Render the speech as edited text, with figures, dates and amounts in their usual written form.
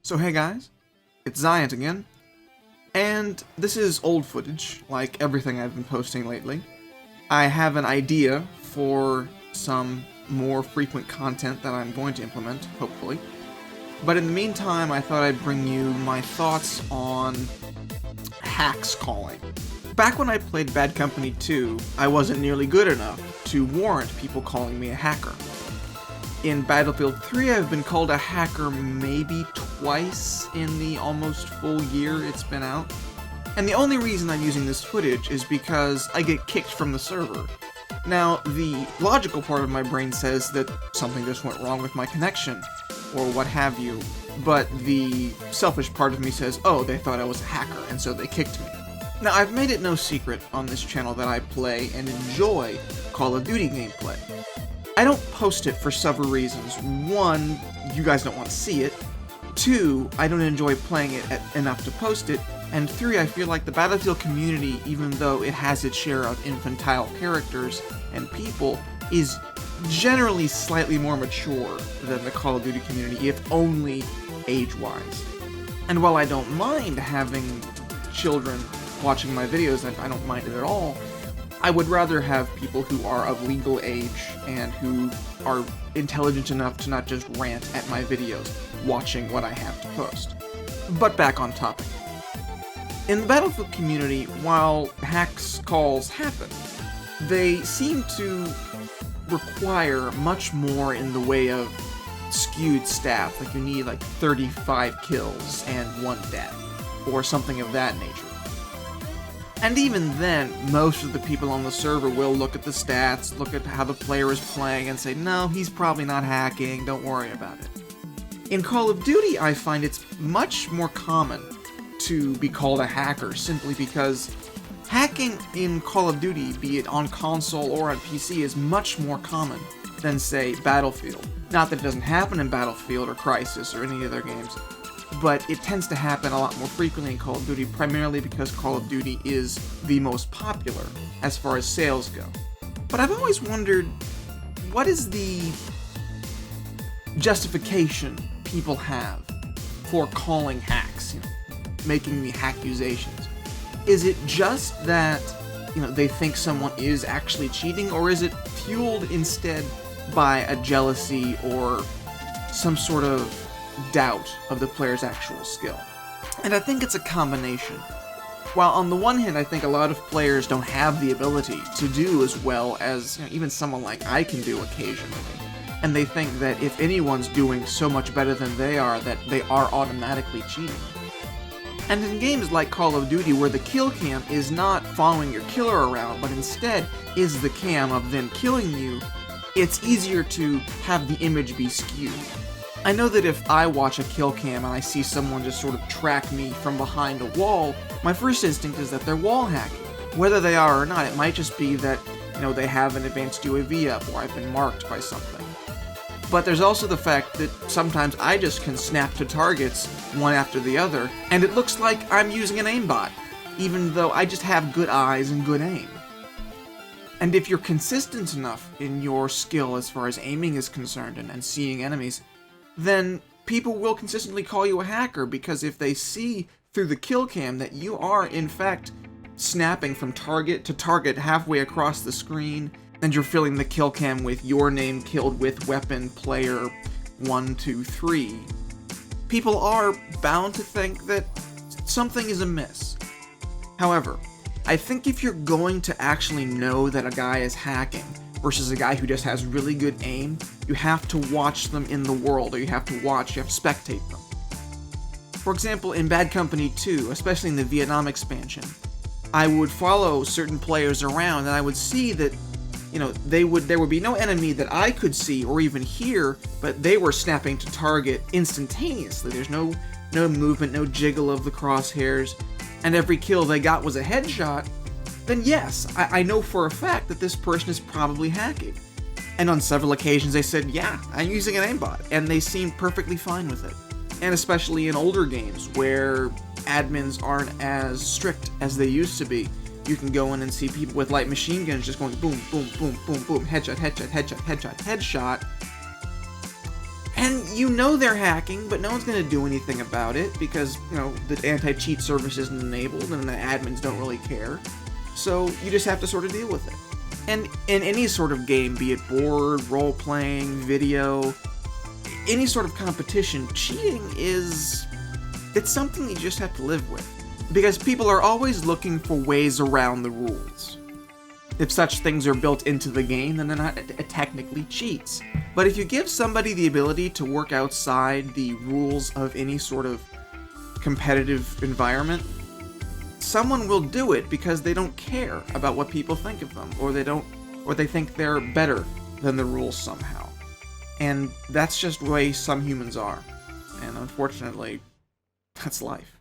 So hey guys, it's Zyant again, and this is old footage, like everything I've been posting lately. I have an idea for some more frequent content that I'm going to implement, hopefully. But in the meantime, I thought I'd bring you my thoughts on hacks calling. Back when I played Bad Company 2, I wasn't nearly good enough to warrant people calling me a hacker. In Battlefield 3, I've been called a hacker maybe twice in the almost full year it's been out. And the only reason I'm using this footage is because I get kicked from the server. Now, the logical part of my brain says that something just went wrong with my connection, or what have you, but the selfish part of me says, oh, they thought I was a hacker, and so they kicked me. Now, I've made it no secret on this channel that I play and enjoy Call of Duty gameplay. I don't post it for several reasons. One, you guys don't want to see it. Two, I don't enjoy playing it enough to post it. And three, I feel like the Battlefield community, even though it has its share of infantile characters and people, is generally slightly more mature than the Call of Duty community, if only age-wise. And while I don't mind having children watching my videos, I don't mind it at all, I would rather have people who are of legal age and who are intelligent enough to not just rant at my videos watching what I have to post. But back on topic. In the Battlefield community, while hacks calls happen, they seem to require much more in the way of skewed stats, like you need like 35 kills and 1 death, or something of that nature. And even then, most of the people on the server will look at the stats, look at how the player is playing, and say, no, he's probably not hacking, don't worry about it. In Call of Duty, I find it's much more common to be called a hacker, simply because hacking in Call of Duty, be it on console or on PC, is much more common than, say, Battlefield. Not that it doesn't happen in Battlefield or Crysis or any other games, but it tends to happen a lot more frequently in Call of Duty, primarily because Call of Duty is the most popular as far as sales go. But I've always wondered, what is the justification people have for calling hacks, making the accusations? Is it just that, they think someone is actually cheating, or is it fueled instead by a jealousy or some sort of doubt of the player's actual skill? And I think it's a combination. While on the one hand I think a lot of players don't have the ability to do as well as even someone like I can do occasionally, and they think that if anyone's doing so much better than they are, that they are automatically cheating. And in games like Call of Duty, where the kill cam is not following your killer around, but instead is the cam of them killing you, it's easier to have the image be skewed. I know that if I watch a kill cam and I see someone just sort of track me from behind a wall, my first instinct is that they're wall hacking. Whether they are or not, it might just be that, they have an advanced UAV up, or I've been marked by something. But there's also the fact that sometimes I just can snap to targets one after the other, and it looks like I'm using an aimbot, even though I just have good eyes and good aim. And if you're consistent enough in your skill as far as aiming is concerned and seeing enemies, then people will consistently call you a hacker, because if they see through the kill cam that you are, in fact, snapping from target to target halfway across the screen, and you're filling the kill cam with your name killed with weapon player 123, people are bound to think that something is amiss. However, I think if you're going to actually know that a guy is hacking versus a guy who just has really good aim, you have to watch them in the world, or you have to spectate them. For example, in Bad Company 2, especially in the Vietnam expansion, I would follow certain players around, and I would see that, there would be no enemy that I could see or even hear, but they were snapping to target instantaneously. There's no movement, no jiggle of the crosshairs, and every kill they got was a headshot. Then yes, I know for a fact that this person is probably hacking. And on several occasions they said, yeah, I'm using an aimbot, and they seemed perfectly fine with it. And especially in older games, where admins aren't as strict as they used to be, you can go in and see people with light machine guns just going boom, boom, boom, boom, boom, headshot, headshot, headshot, headshot, headshot. And you know they're hacking, but no one's going to do anything about it because, you know, the anti-cheat service isn't enabled and the admins don't really care. So you just have to sort of deal with it. And in any sort of game, be it board, role-playing, video, any sort of competition, cheating it's something you just have to live with. Because people are always looking for ways around the rules. If such things are built into the game, then they're not technically cheats. But if you give somebody the ability to work outside the rules of any sort of competitive environment, someone will do it because they don't care about what people think of them, or they think they're better than the rules somehow. And that's just the way some humans are. And unfortunately, that's life.